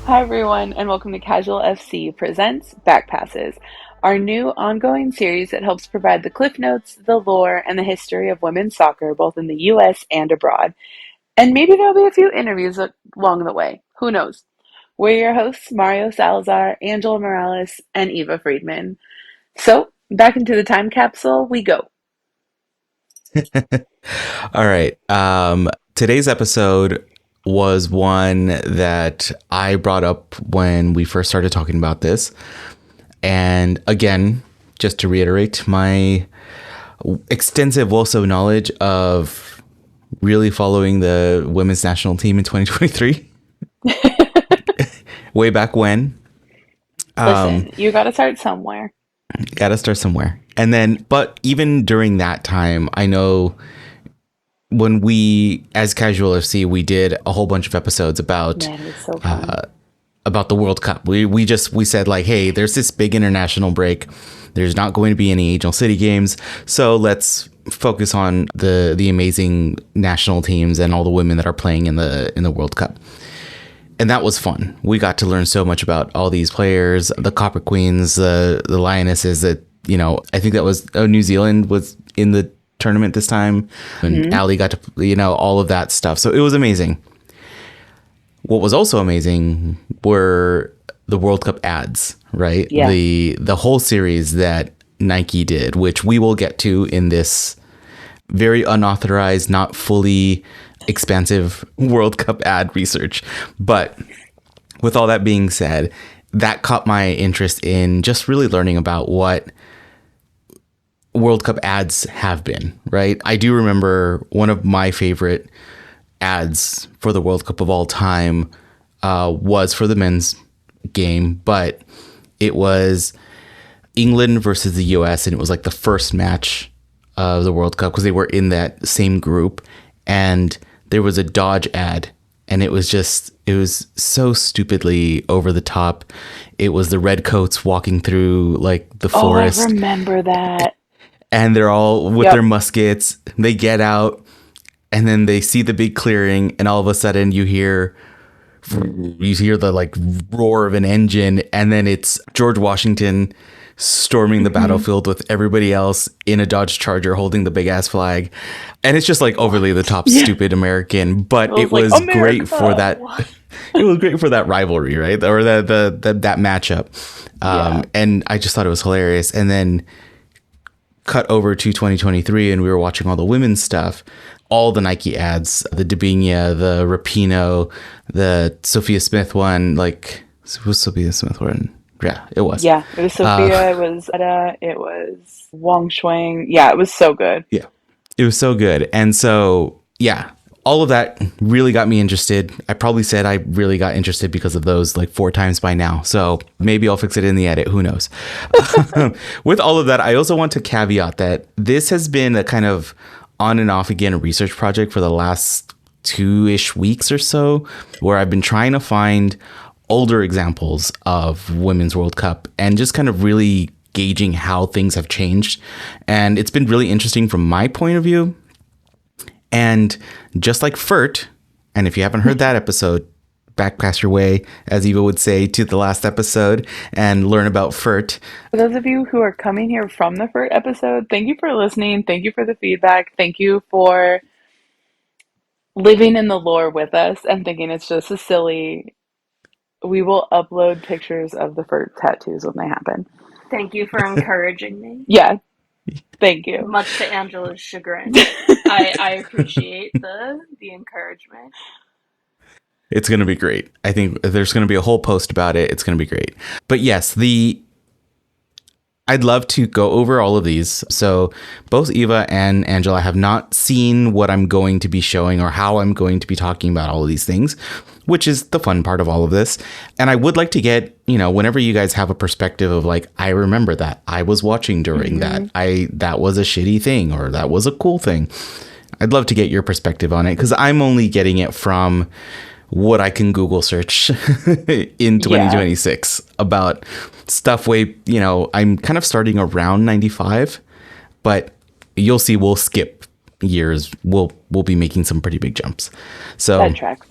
Hi, everyone, and welcome to Casual FC Presents Back Passes, our new ongoing series that helps provide the cliff notes, the lore, and the history of women's soccer, both in the US and abroad. And maybe there'll be a few interviews along the way. Who knows? We're your hosts, Mario Salazar, Angela Morales, and Eva Friedman. So, back into the time capsule we go. All right. Today's episode was one that I brought up when we first started talking about this. And again, just to reiterate my extensive WOSO knowledge of really following the women's national team in 2023, way back when. Listen, you gotta start somewhere. Got to start somewhere. And then, but even during that time, I know when we, as Casual FC, we did a whole bunch of episodes about Man, it's so fun. about the World Cup. We said like, hey, there's this big international break. There's not going to be any Angel City games, so let's focus on the amazing national teams and all the women that are playing in the World Cup. And that was fun. We got to learn so much about all these players, the Copper Queens, the Lionesses. That I think that was New Zealand was in the tournament this time, and Ali got to all of that stuff. So it was amazing. What was also amazing were the World Cup ads, right? Yeah. The whole series that Nike did, which we will get to in this very unauthorized, not fully expansive World Cup ad research. But with all that being said, that caught my interest in just really learning about what World Cup ads have been, right? I do remember one of my favorite ads for the World Cup of all time was for the men's game, but it was England versus the US, and it was like the first match of the World Cup because they were in that same group. And there was a Dodge ad, and it was so stupidly over the top. It was the redcoats walking through like the forest. Oh, I remember that. And they're all with their muskets. They get out, and then they see the big clearing, and all of a sudden you hear the like roar of an engine, and then it's George Washington storming the battlefield with everybody else in a Dodge Charger holding the big ass flag. And it's just like overly the top stupid American, but it was like, great for that. What? It was great for that rivalry, right? Or that matchup. And I just thought it was hilarious. And then cut over to 2023 and we were watching all the women's stuff, all the Nike ads, the Dabinia, the Rapinoe, the Sophia Smith one, like was Sophia Smith one? Yeah, it was. Yeah, it was Sophia, it was Etta, it was Wang Shuang. Yeah, it was so good. Yeah, it was so good. And so, yeah, all of that really got me interested. I probably said I really got interested because of those like 4 times by now. So maybe I'll fix it in the edit. Who knows? With all of that, I also want to caveat that this has been a kind of on and off again research project for the last 2-ish weeks or so, where I've been trying to find older examples of Women's World Cup and just kind of really gauging how things have changed. And it's been really interesting from my point of view. And just like FERT, and if you haven't heard that episode, back past your way, as Eva would say, to the last episode and learn about FERT. For those of you who are coming here from the first episode, thank you for listening. Thank you for the feedback. Thank you for living in the lore with us and thinking it's just a silly. We will upload pictures of the FERT tattoos when they happen. Thank you for encouraging me. Yeah, thank you. Much to Angela's chagrin. I appreciate the encouragement. It's going to be great. I think there's going to be a whole post about it. It's going to be great. But yes, I'd love to go over all of these. So both Eva and Angela have not seen what I'm going to be showing or how I'm going to be talking about all of these things, which is the fun part of all of this. And I would like to get, whenever you guys have a perspective of like, I remember that, I was watching during that, that was a shitty thing or that was a cool thing. I'd love to get your perspective on it because I'm only getting it from what I can Google search in 2026 about stuff I'm kind of starting around 95, but you'll see we'll skip years. We'll be making some pretty big jumps. So that tracks.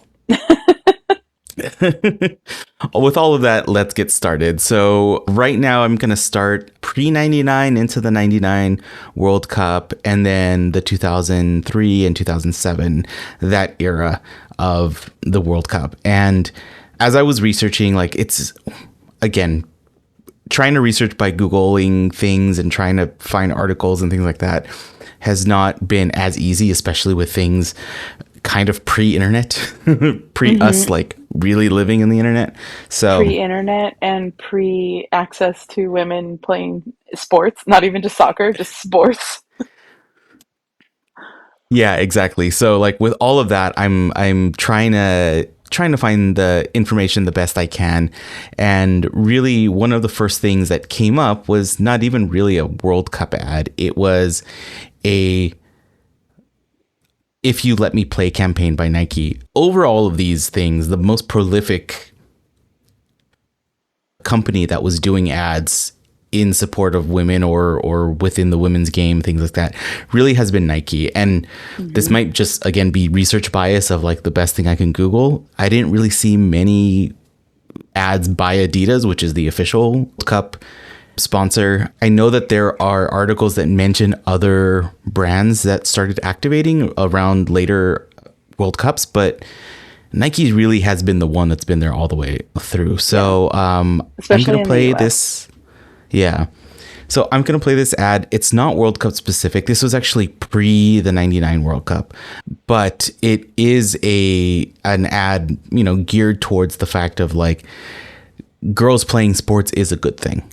With all of that, let's get started. So right now I'm going to start pre-99 into the 99 World Cup, and then the 2003 and 2007, that era of the World Cup. And as I was researching, like, it's, again, trying to research by Googling things and trying to find articles and things like that has not been as easy, especially with things kind of pre-internet, us like really living in the internet. So Pre-internet and pre-access to women playing sports, not even just soccer, just sports. yeah, exactly. So like with all of that, I'm trying to find the information the best I can. And really one of the first things that came up was not even really a World Cup ad. It was a "If You Let Me Play" campaign by Nike. Over all of these things, the most prolific company that was doing ads in support of women or within the women's game, things like that, really has been Nike. And this might just, again, be research bias of like the best thing I can Google. I didn't really see many ads by Adidas, which is the official World Cup sponsor. I know that there are articles that mention other brands that started activating around later World Cups, but Nike really has been the one that's been there all the way through. So I'm Especially going to in the play US. this. Yeah. So I'm going to play this ad. It's not World Cup specific. This was actually pre the 99 World Cup, but it is an ad, geared towards the fact of like girls playing sports is a good thing.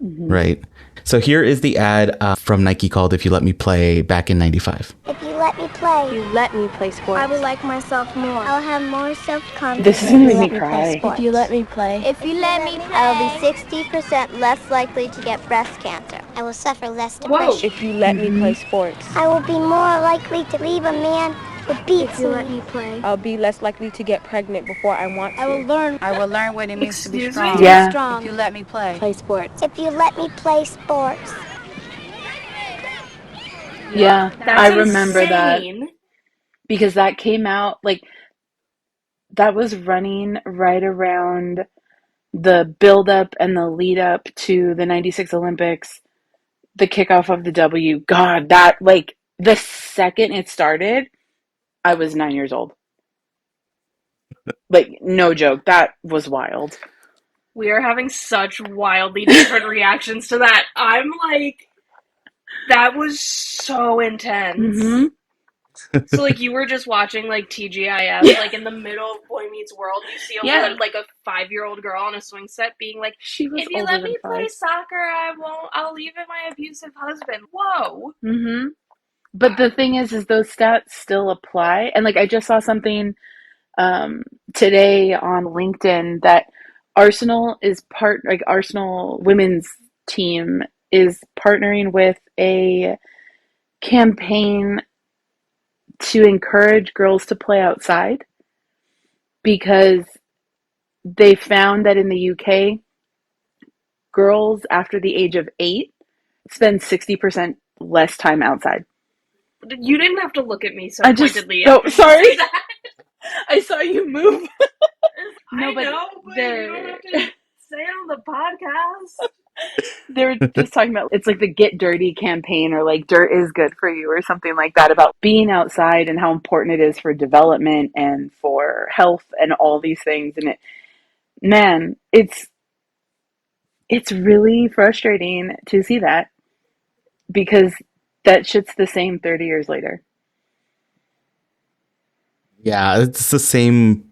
Right. So here is the ad from Nike called "If You Let Me Play" back in 95. If you let me play, If you let me play sports, I will like myself more. I'll have more self-confidence. This is gonna make me cry. if you let me play, If you let me play, I will be 60% less likely to get breast cancer. I will suffer less depression. if you let me play sports, I will be more likely to leave a man who beats me. If you let me play, I'll be less likely to get pregnant before I want to. I will learn what it means to be strong. me? Yeah. strong. If you let me play. Play sports. If you let me play sports. Yeah, That's I remember that insane. because that came out like that was running right around the build up and the lead up to the 96 Olympics, the kickoff of the W. God, that like the second it started, I was 9 years old. Like, no joke, that was wild. We are having such wildly different reactions to that. I'm like, that was so intense. Mm-hmm. So, like, you were just watching, like, TGIF, like, in the middle of Boy Meets World, you see like a 5-year-old girl on a swing set being like, She was if you older let than me play 5. soccer, I'll leave my abusive husband. Whoa. Mm-hmm. But the thing is those stats still apply. And like I just saw something today on LinkedIn that Arsenal women's team is partnering with a campaign to encourage girls to play outside because they found that in the UK, girls after the age of 8 spend 60% less time outside. You didn't have to look at me so I just, pointedly. oh, after you sorry. said that. I saw you move. No, I but know, but you don't have to say it on the podcast. they were just talking about it's like the Get Dirty campaign or like dirt is good for you or something like that about being outside and how important it is for development and for health and all these things. And man, it's really frustrating to see that because that shit's the same 30 years later. Yeah, it's the same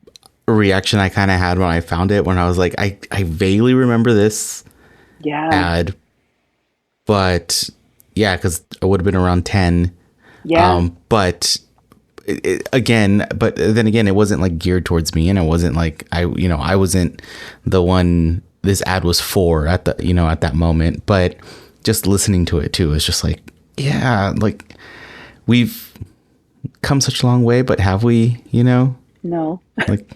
reaction I kind of had when I found it, when I was like, I vaguely remember this Yeah. ad, but yeah, because I would have been around 10. Yeah. But but then again, it wasn't like geared towards me, and it wasn't like I wasn't the one this ad was for at at that moment. But just listening to it too is just like, yeah, like we've come such a long way, but have we, No. like,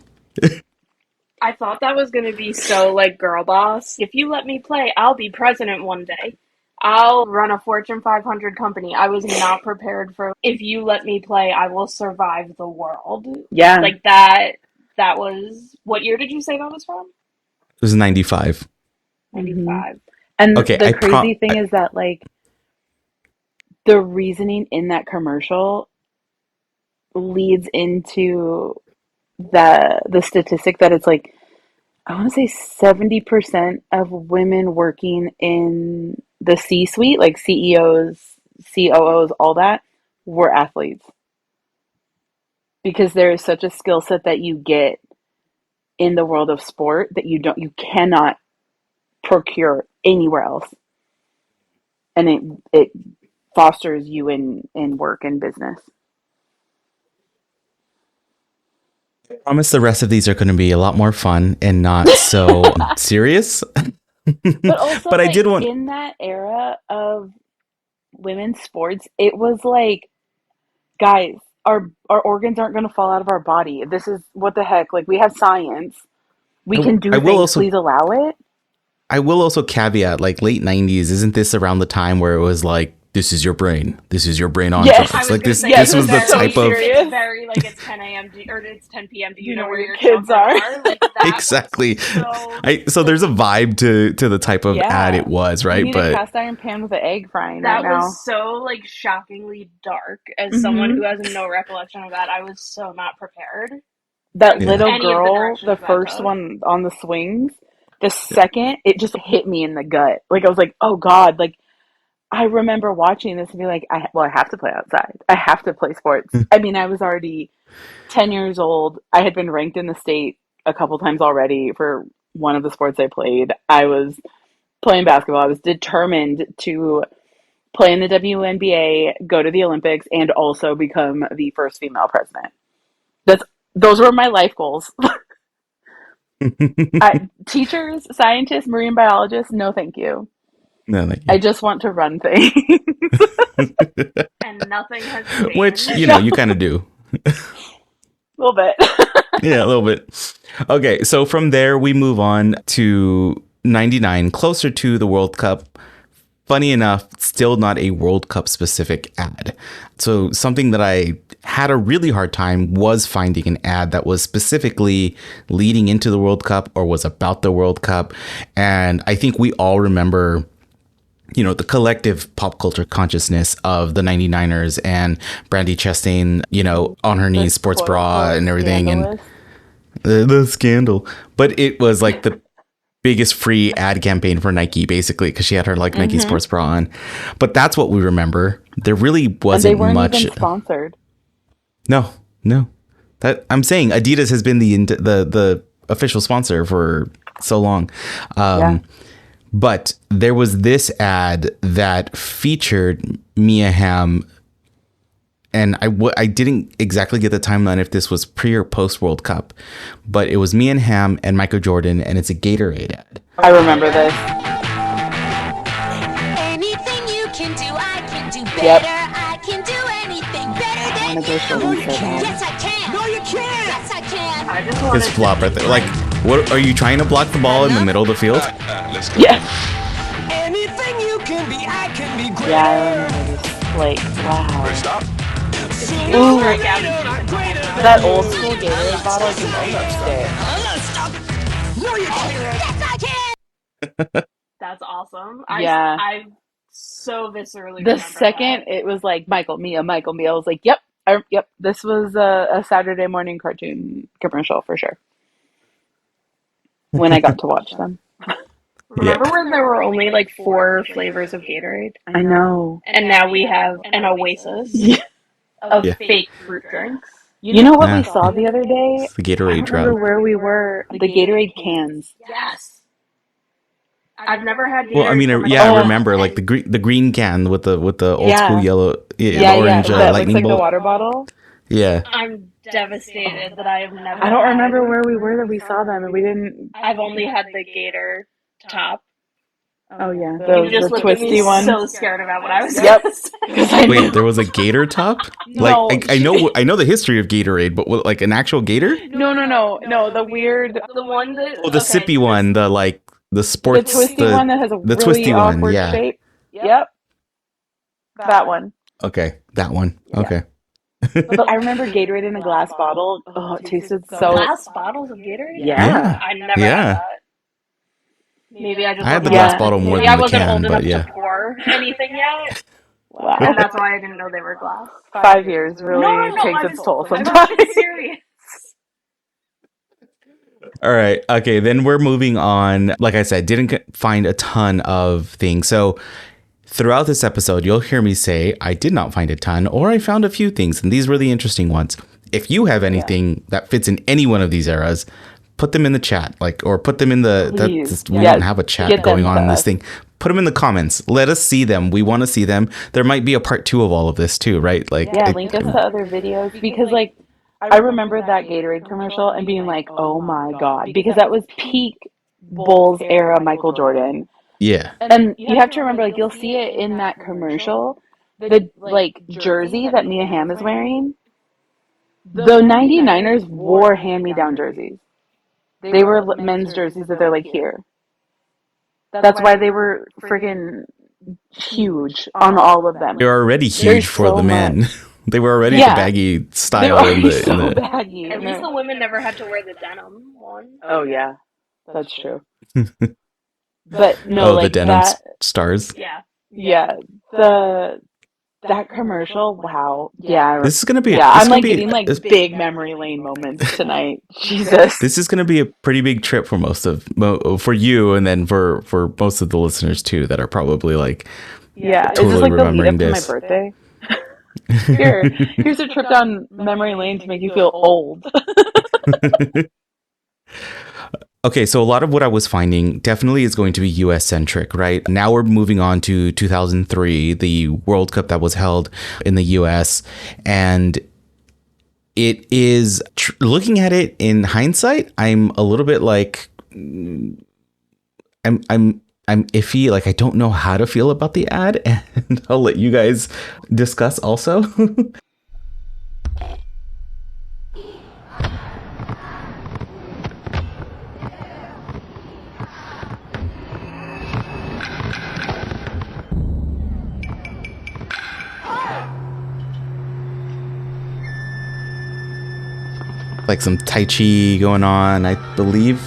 I thought that was going to be so, like, girl boss. If you let me play, I'll be president one day. I'll run a Fortune 500 company. I was not prepared for, if you let me play, I will survive the world. Yeah. Like, that That was, what year did you say that was from? It was 95. 95. And Okay, the crazy thing is that, like, the reasoning in that commercial leads into the statistic that it's like, I want to say 70% of women working in the C-suite, like CEOs, COOs, all that, were athletes. Because there is such a skill set that you get in the world of sport that you cannot procure anywhere else. And it fosters you in work and business. I promise the rest of these are going to be a lot more fun and not so serious. But also, but I did want in that era of women's sports, it was like, guys, our organs aren't going to fall out of our body. This is what the heck. Like, we have science. We can do things. Please allow it. I will also caveat, like, late 90s, isn't this around the time where it was like, this is your brain. This is your brain on drugs. Like this was the type of it's very like it's 10 a.m. or it's 10 p.m. Do you know where your kids are? Like, exactly. So there's a vibe to the type of ad it was, right? You need a cast iron pan with an egg frying that right now. was so like shockingly dark. As someone who has no recollection of that, I was so not prepared. That little girl, the first one on the swings, the second, it just hit me in the gut. Like, I was like, oh God, like, I remember watching this and be like, I have to play outside. I have to play sports. I mean, I was already 10 years old. I had been ranked in the state a couple times already for one of the sports I played. I was playing basketball. I was determined to play in the WNBA, go to the Olympics, and also become the first female president. Those were my life goals. Teachers, scientists, marine biologists, no thank you. No, thank you. I just want to run things. And nothing has changed. Which, you kind of do. A little bit. Yeah, a little bit. Okay, so from there, we move on to 99, closer to the World Cup. Funny enough, still not a World Cup specific ad. So something that I had a really hard time was finding an ad that was specifically leading into the World Cup or was about the World Cup. And I think we all remember, the collective pop culture consciousness of the 99ers and Brandi Chastain, on her knees, sports bra and everything. Scandalous. And the scandal. But it was like the biggest free ad campaign for Nike, basically, because she had her Nike sports bra on. But that's what we remember. There really wasn't and they weren't much. Even sponsored. No. That I'm saying Adidas has been the official sponsor for so long. But there was this ad that featured Mia Hamm. And I didn't exactly get the timeline if this was pre or post World Cup, but it was Mia Hamm and Michael Jordan, and it's a Gatorade ad. I remember this. Anything you can do, I can do better. Yep. I can do anything better than I wanna go show them so bad. Yes, I can. No, you can't. Yes, I can. I just wanted His flop right there. Like, what are you trying to block the ball in the middle of the field? Let's go. Yeah. Anything you can be, I can be greater. Yeah, I remember this. Like, wow. First stop. Ooh, that old school Gatorade bottle is upstairs. No, you can't. Yes, I can. That's awesome. Yeah. I so viscerally The remember second that. it was like Michael Mia, I was like, yep. This was a Saturday morning cartoon commercial for sure. When I got to watch them. Remember when there were only like 4 flavors of Gatorade? I know. And now we have an oasis of fake fruit drinks. You know what Yeah. we saw the other day? It's the I Gatorade don't remember drug. where we were. The Gatorade cans. Yes. I've never had Gatorade. Well, I mean, from a yeah, I can. remember like the green can with the old Yeah. school yellow, Yeah, orange that looks lightning like the bolt. water bottle. Yeah. I'm devastated that I have never. I don't had- remember where we were that we saw them and we didn't. I've only had the Gator top. Oh yeah, You just the looked at me twisty one. so scared about what I was Yep. going to say. Wait, there was a Gator top? No. Like I know the history of Gatorade, but what, like an actual Gator? No. The weird, The one that. Oh, the sippy one, the sports, the twisty one that has a the really twisty one, awkward yeah. shape. Yep. That one. Okay, that one. Yeah. Okay. But I remember Gatorade in a glass bottle. Oh, it tasted so. Glass bottles of Gatorade? Yeah. I never Yeah. had that. Maybe I just I had the wasn't glass old- bottle more maybe than I the wasn't can, old but enough yeah. to pour anything yet, Wow. and that's why I didn't know they were glass. 5 years really No, takes I'm, its toll I'm sometimes. being serious. All right. Okay. Then we're moving on. Like I said, find a ton of things. So throughout this episode, you'll hear me say I did not find a ton, or I found a few things, and these were the interesting ones. If you have anything that fits in any one of these eras, put them in the chat, or put them in the. We don't have a chat going on in this thing. Put them in the comments. Let us see them. We want to see them. There might be a part 2 of all of this too, right? Like, link us to other videos because, like, I remember that Gatorade commercial and being like, "Oh my god," because that was peak Bulls era Michael Jordan. Yeah. And you have to remember, like, you'll see it in that commercial, the like jersey that Mia Hamm is wearing. The 99ers wore hand-me-down jerseys. They were men's jerseys that they're like here. That's why they were freaking huge on all of them. They were already huge for the men. They were already the baggy style. They were so baggy. At least the women never had to wear the denim one. Oh yeah, that's true. But no, like the denim that, stars. Yeah, that commercial. Wow. Yeah. This is gonna be. I'm like getting like big memory lane moments tonight. Jesus. This is gonna be a pretty big trip for for you, and then for most of the listeners too, that are probably like, totally is this like remembering the lead up to my birthday? Here's a trip down memory lane to make you feel old. Okay, so a lot of what I was finding definitely is going to be US centric, right? Now we're moving on to 2003, the World Cup that was held in the US, and it is looking at it in hindsight, I'm a little bit like I'm iffy, like I don't know how to feel about the ad, and I'll let you guys discuss also. Like some Tai Chi going on. I believe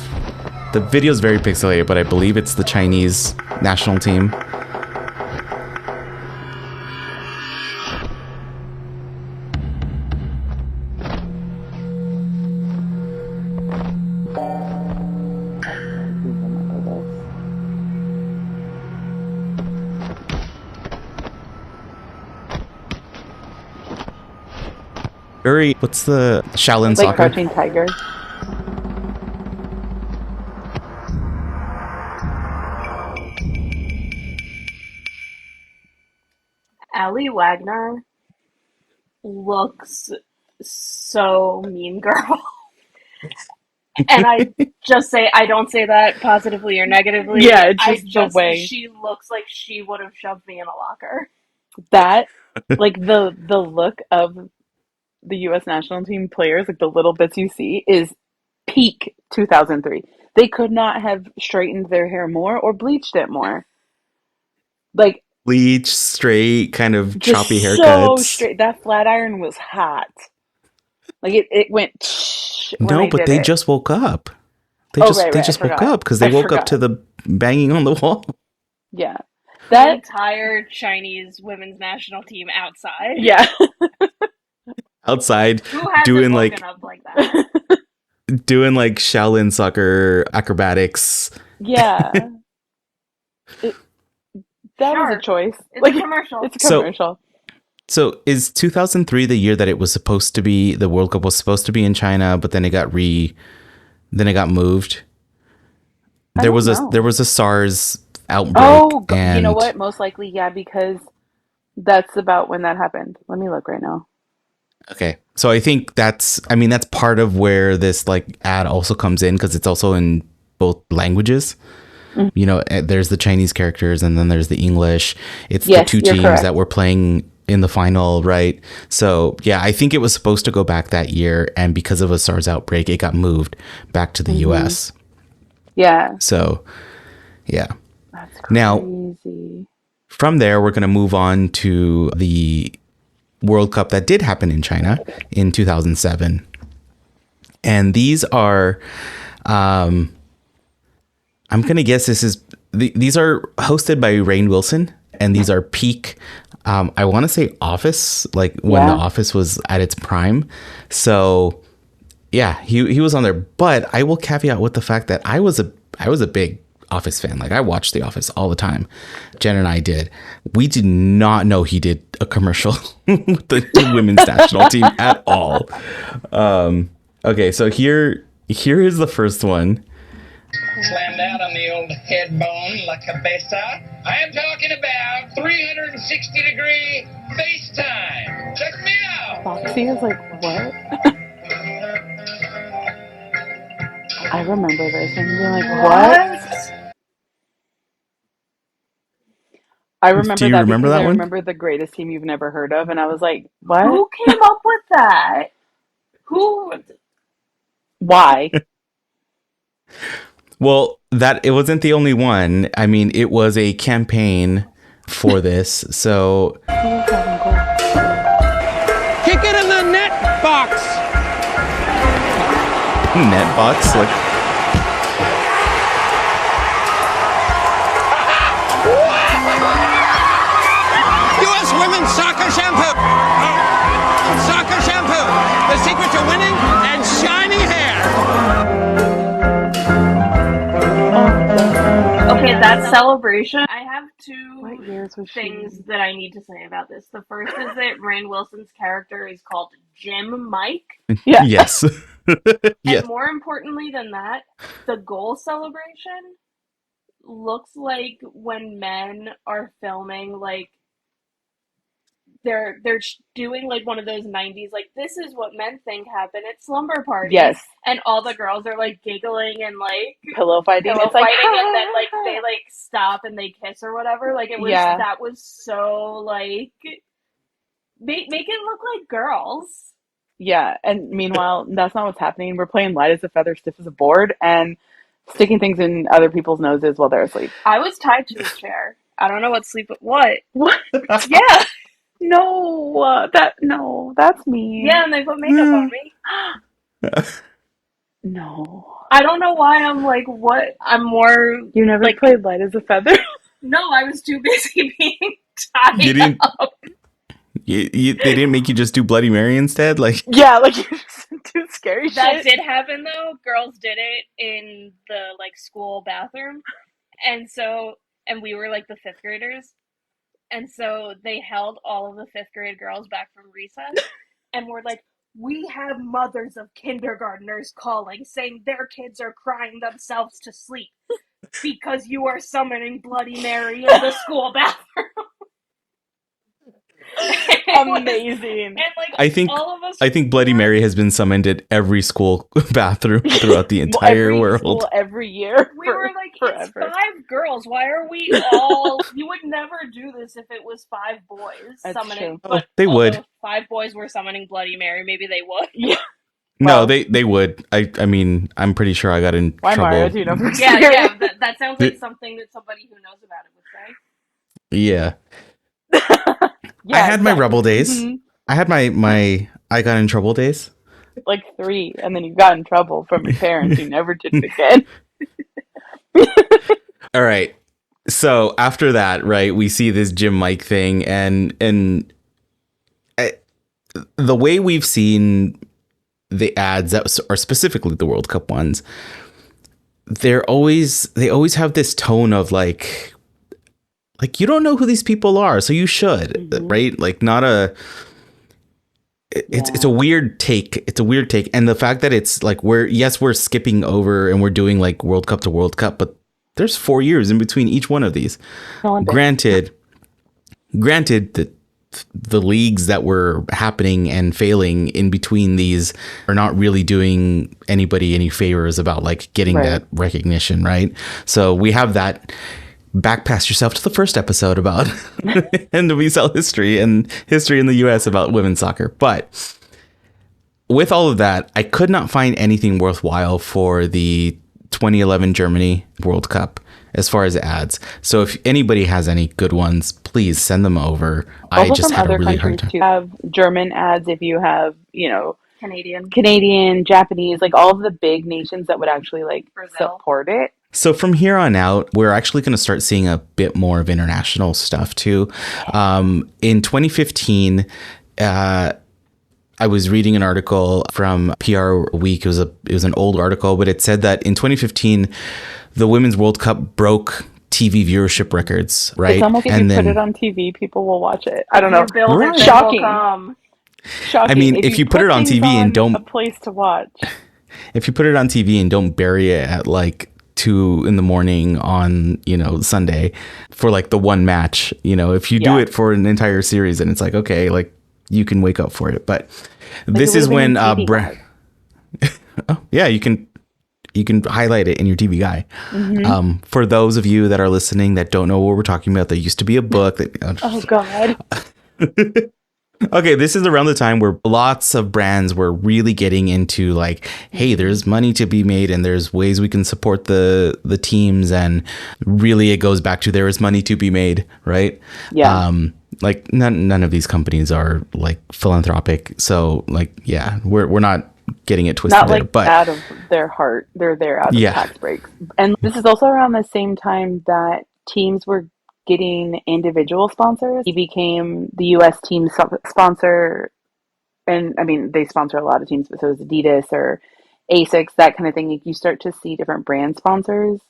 the video is very pixelated, but I believe it's the Chinese national team. What's the Shaolin like soccer? Crouching Tiger. Allie Wagner looks so mean girl. And I just say, I don't say that positively or negatively. Yeah, it's just the way. She looks like she would have shoved me in a locker. That, like the look of the U.S. national team players, like the little bits you see, is peak 2003. They could not have straightened their hair more or bleached it more. Like Bleach, straight, kind of choppy haircuts. So straight. That flat iron was hot. Like it went. No, but they just woke up. They just woke up because they woke up to the banging on the wall. Yeah, the entire Chinese women's national team outside. Yeah, outside Who hasn't doing woken up like that? Doing like Shaolin soccer acrobatics. Yeah. That was a choice. It's a commercial. It's a commercial. So is 2003 the year that it was supposed to be, the World Cup was supposed to be in China, but then it got moved? There was a SARS outbreak. Oh, and you know what? Most likely, yeah, because that's about when that happened. Let me look right now. Okay. So I think that's part of where this like ad also comes in, because it's also in both languages. Mm-hmm. You know, there's the Chinese characters and then there's the English. It's the two teams that were playing in the final, right? So yeah, I think it was supposed to go back that year, and because of a SARS outbreak, it got moved back to the US. Yeah. So yeah. That's crazy. Now, from there, we're going to move on to the World Cup that did happen in China in 2007. And these are, I'm going to guess these are hosted by Rainn Wilson, and these are peak, I want to say Office, like when The Office was at its prime. So yeah, he was on there, but I will caveat with the fact that I was a big Office fan. Like I watched The Office all the time. Jen and I did. We did not know he did a commercial with the women's national team at all. Okay, so here is the first one. Slammed out on the old head bone like a besa. I am talking about 360-degree FaceTime. Check me out. Foxy is like, what? I remember this and being like, what? I remember Do you that remember because that I one? remember the greatest team you've never heard of, and I was like, what? Who came up with that? Who? Why? Well, it wasn't the only one. I mean, it was a campaign for this. So Kick it in the net box. Netbox, like U.S. Women's Soccer Shampoo. Soccer Shampoo. The secret to winning and shiny hair. Okay, that celebration. I have What two years was things she? that I need to say about this. The first is that Rainn Wilson's character is called Jim Mike. Yeah. yes. Yes. And more importantly than that, the goal celebration looks like when men are filming, like they're doing like one of those 90s, like this is what men think happen at slumber parties. Yes. And all the girls are like giggling and like Pillow fighting. pillow It's like, fighting, and then like they like stop and they kiss or whatever. Like it was that was so like make it look like girls. yeah. And meanwhile, that's not what's happening. We're playing light as a feather, stiff as a board, and sticking things in other people's noses while they're asleep. I was tied to a chair. I don't know what sleep. What? What? Yeah. No, that's me. Yeah, and they put makeup on me. No. I don't know why I'm like, what? I'm more. You never like, played light as a feather? No, I was too busy being tied You didn't. up. They didn't make you just do Bloody Mary instead, like. Yeah, like you just do scary That shit. did happen though. Girls did it in the like school bathroom, and we were like the 5th graders, and so they held all of the 5th grade girls back from recess, and were like, we have mothers of kindergartners calling, saying their kids are crying themselves to sleep because you are summoning Bloody Mary in the school bathroom. Amazing. And like I think all of us Bloody Mary has been summoned at every school bathroom throughout the entire every world. School, every year. We were like, forever. it's 5 girls. Why are we all? You would never do this if it was 5 boys That's summoning. true. But They would. 5 boys were summoning Bloody Mary. Maybe they would. Yeah. No, Well- they would. I mean, I'm pretty sure I got in Why, trouble. Mario? Do you know for Yeah, sure? yeah. That sounds like something that somebody who knows about it would say. Yeah. Yeah, I had my exactly. rebel days. Mhm. I had my I got in trouble days. Like 3, and then you got in trouble from your parents. You never did it again. All right. So after that, right, we see this Jim Mike thing, and the way we've seen the ads that are specifically the World Cup ones, they always have this tone of like you don't know who these people are, so you should, right? Like not a. It's a weird take. It's a weird take, and the fact that it's like we're skipping over and we're doing like World Cup to World Cup, but there's 4 years in between each one of these. Granted that the leagues that were happening and failing in between these are not really doing anybody any favors about like getting that recognition, right? So we have that. Back past yourself to the first episode about NWSL history and history in the US about women's soccer. But with all of that, I could not find anything worthwhile for the 2011 Germany World Cup, as far as ads. So if anybody has any good ones, please send them over. I Also just from had a other really countries hard time. too. You have German ads if you have, Canadian. Canadian, Japanese, like all of the big nations that would actually like Brazil. support it. So from here on out, we're actually going to start seeing a bit more of international stuff too. In 2015, I was reading an article from PR Week. It was an old article, but it said that in 2015, the Women's World Cup broke TV viewership records, right? It's almost if you put it on TV, people will watch it. I don't know. Right. Shocking. I mean, if you put it on TV and don't a place to watch. If you put it on TV and don't bury it at like 2 a.m. on, Sunday for like the one match, if you do it for an entire series, and it's like, okay, like you can wake up for it. But this is when oh yeah, you can highlight it in your TV guide. Mm-hmm. For those of you that are listening that don't know what we're talking about, there used to be a book that oh god. Okay, this is around the time where lots of brands were really getting into like, hey, there's money to be made and there's ways we can support the teams, and really it goes back to there is money to be made, right? Yeah. Like none of these companies are like philanthropic, so like yeah, we're not getting it twisted. Not like there, but out of their heart, they're there out of tax breaks. And this is also around the same time that teams were getting individual sponsors. He became the U.S. team sponsor, and I mean they sponsor a lot of teams, but so is Adidas or Asics, that kind of thing. You start to see different brand sponsors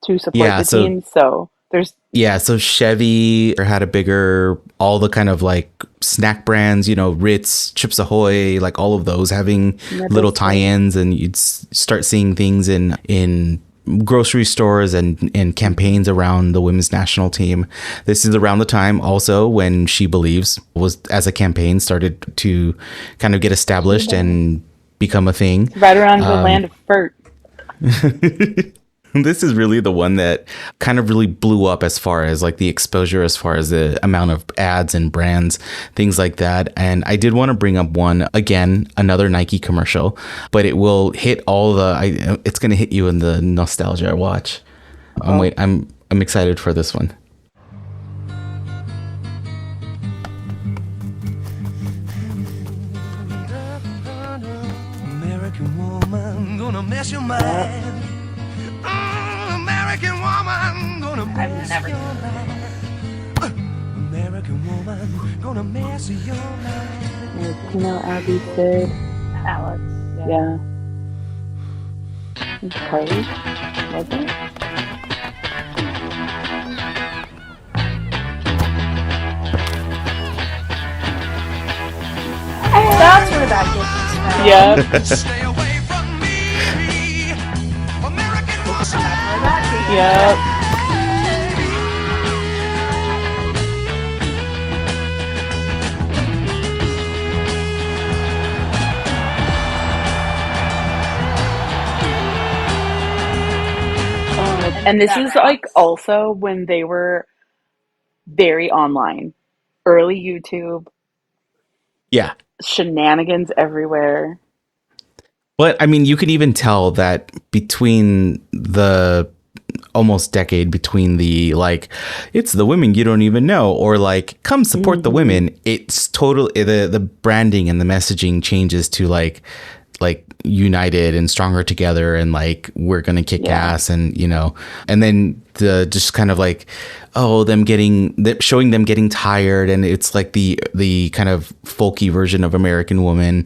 to support the teams. So there's so Chevy had a bigger, all the kind of like snack brands, Ritz, Chips Ahoy, like all of those having little tie-ins, and you'd start seeing things in grocery stores and campaigns around the women's national team. This is around the time also when She Believes was, as a campaign, started to kind of get established and become a thing. Right around the land of Furt. This is really the one that kind of really blew up as far as like the exposure, as far as the amount of ads and brands, things like that. And I did want to bring up one, again, another Nike commercial, but it will hit it's going to hit you in the nostalgia watch. I'm excited for this one. American woman, gonna mess your mind. American woman, gonna mess your life. American woman, gonna mess your life. Abby, Sid, Alex. Yeah. Carly, was it? That's where that gets from. Yep. Stay away from me. American woman. Yep. And this is like also when they were very online, early YouTube. Yeah. Shenanigans everywhere. But I mean, you could even tell that between the almost decade between the like, it's the women you don't even know, or like, come support the women. It's totally the branding and the messaging changes to like united and stronger together, and like we're gonna kick ass, and and then the just kind of like showing them getting tired, and it's like the kind of folky version of American Woman,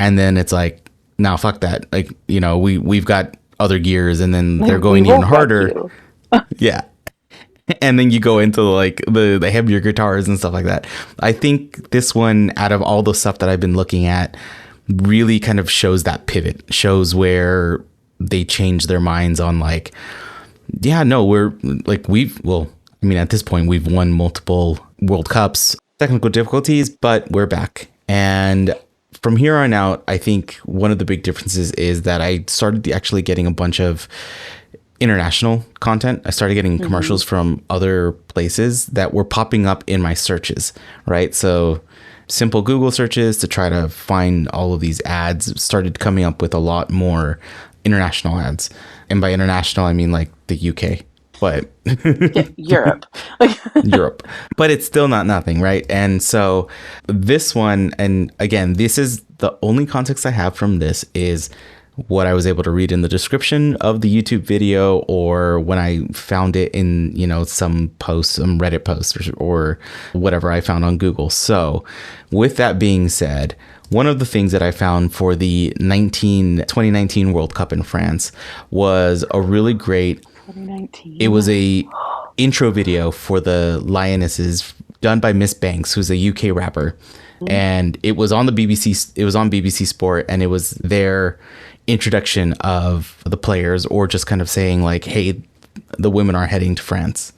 and then it's like, now fuck that, like we've got other gears, and then they're going even harder. Yeah. And then you go into like the heavier guitars and stuff like that. I think this one, out of all the stuff that I've been looking at, really kind of shows that pivot, shows where they change their minds on like, we're like, at this point we've won multiple World Cups, technical difficulties, but we're back. And from here on out, I think one of the big differences is that I started actually getting a bunch of international content. I started getting commercials from other places that were popping up in my searches, right? So simple Google searches to try to find all of these ads started coming up with a lot more international ads. And by international, I mean like the UK. but Yeah, Europe. Europe. But it's still not nothing, right? And so this one, and again, this is the only context I have from this is what I was able to read in the description of the YouTube video, or when I found it in, some posts, some Reddit posts, or whatever I found on Google. So with that being said, one of the things that I found for the 2019 World Cup in France was a really great 2019. It was a intro video for the Lionesses done by Miss Banks, who's a UK rapper. And it was on the BBC. It was on BBC Sport, and it was their introduction of the players, or just kind of saying like, hey, the women are heading to France.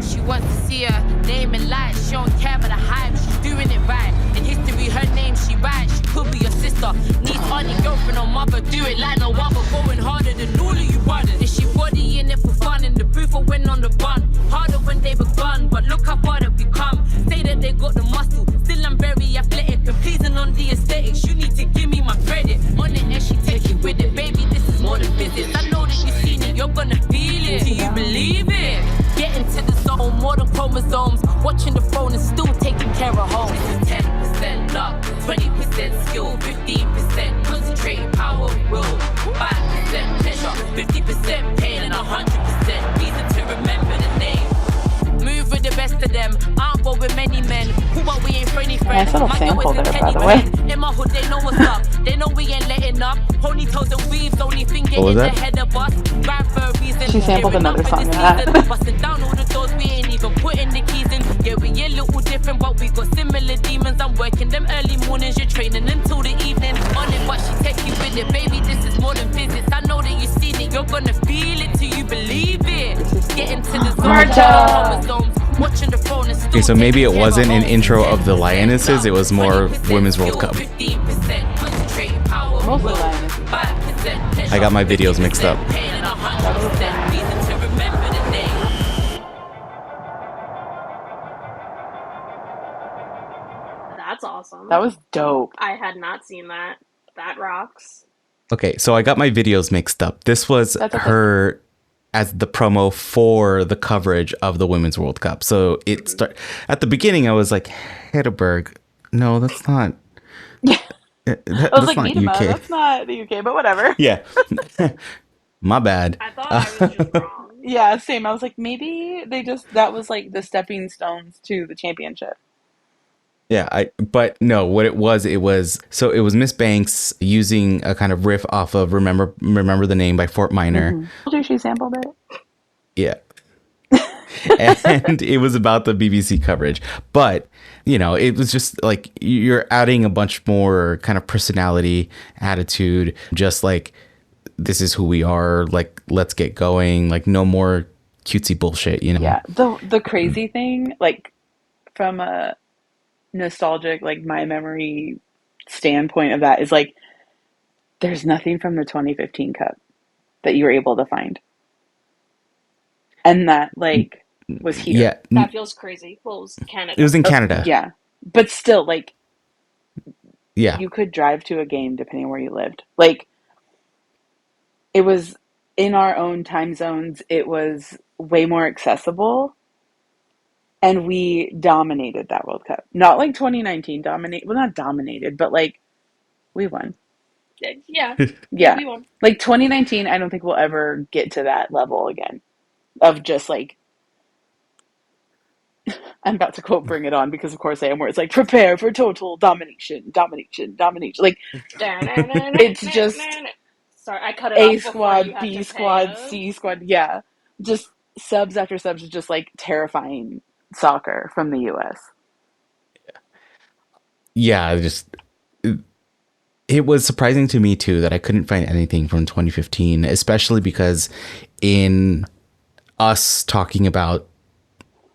She wants to see her name in lights. She don't care about the hype. She's doing it right. In history, her name she writes. She could be your sister. Needs auntie, girlfriend or mother. Do it like no other. Going harder than all of you brothers. Is she body in it for fun? In the booth or when on the bun? Harder when they begun, but look how far that we come. Say that they got the muscle. Still I'm very athletic and pleasing on the aesthetics. You need to give me my credit. On it and she take it with it. Baby, this is more than business. I know that you've seen it. You're gonna feel it. Do you believe it? Get into the zone, more than chromosomes. Watching the phone and still taking care of home. This is 10% luck, 20% skill, 15% concentrated power, will, 5% pleasure, 50% pain, and 100% reason to remember the name. Move with the best of them. Aren't go with many men. Who are we ain't for any friends? Nice little sample there, by the way. In my hood, they know what's up. They know we ain't letting up. Ponytails and weaves, only thing What was getting that? ahead of us. Right for a reason. She sampled another song in that. Busting down all the doors, we ain't even putting the keys in. Yeah, we a little different, but we got similar demons. I'm working them early mornings, you're training until the evening. On it, but she take you with it. Baby, this is more than physics. I know that you seen it, you're gonna feel it till you believe it. Get into the zone, watching the phone and Okay, so maybe it wasn't an intro of the Lionesses, it was more Women's World Cup. Mostly Lionesses. I got my videos mixed up. That's awesome. That was dope. I had not seen that. That rocks. Okay, so I got my videos mixed up. This was That's okay. her as the promo for the coverage of the Women's World Cup. So at the beginning, I was like, Hedberg. No, that's not. Yeah. That's I was like, not Miedema, UK. that's not the UK, but whatever. Yeah. My bad. I thought I was just wrong. Yeah, same. I was like, maybe that was like the stepping stones to the championship. Yeah, but no, what it was Miss Banks using a kind of riff off of Remember the Name by Fort Minor. Mm-hmm. Told you she sampled it. Yeah. And it was about the BBC coverage. But, it was just like you're adding a bunch more kind of personality, attitude, just like this is who we are, like let's get going, like no more cutesy bullshit, Yeah. The crazy thing, like from a nostalgic, like my memory standpoint of that is like there's nothing from the 2015 Cup that you were able to find. And that like was here. Yeah. That feels crazy. Well, it was Canada. It was in Canada. Yeah. But still, like, yeah, you could drive to a game depending where you lived. Like, it was in our own time zones. It was way more accessible. And we dominated that World Cup. Not like 2019 not dominated, but like we won. Yeah. Yeah. We won. Like 2019, I don't think we'll ever get to that level again of just like, I'm about to quote Bring It On because of course I am, where it's like, prepare for total domination. Like, it's just Sorry, I cut it A off before squad, you had B to squad, pay us. C squad. Yeah. Just subs after subs is just like terrifying soccer from the US. Yeah, it was surprising to me too that I couldn't find anything from 2015, especially because in us talking about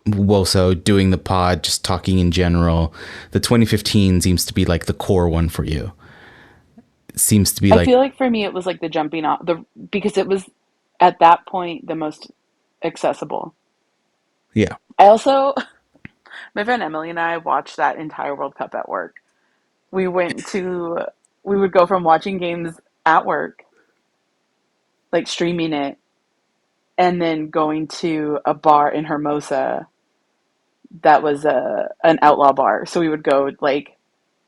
WOSO, doing the pod, just talking in general, the 2015 seems to be like the core one for you. It seems to be I feel like for me it was like the jumping off because it was at that point the most accessible. Yeah. I also, my friend Emily and I watched that entire World Cup at work. We would go from watching games at work, like streaming it, and then going to a bar in Hermosa that was an outlaw bar. So we would go like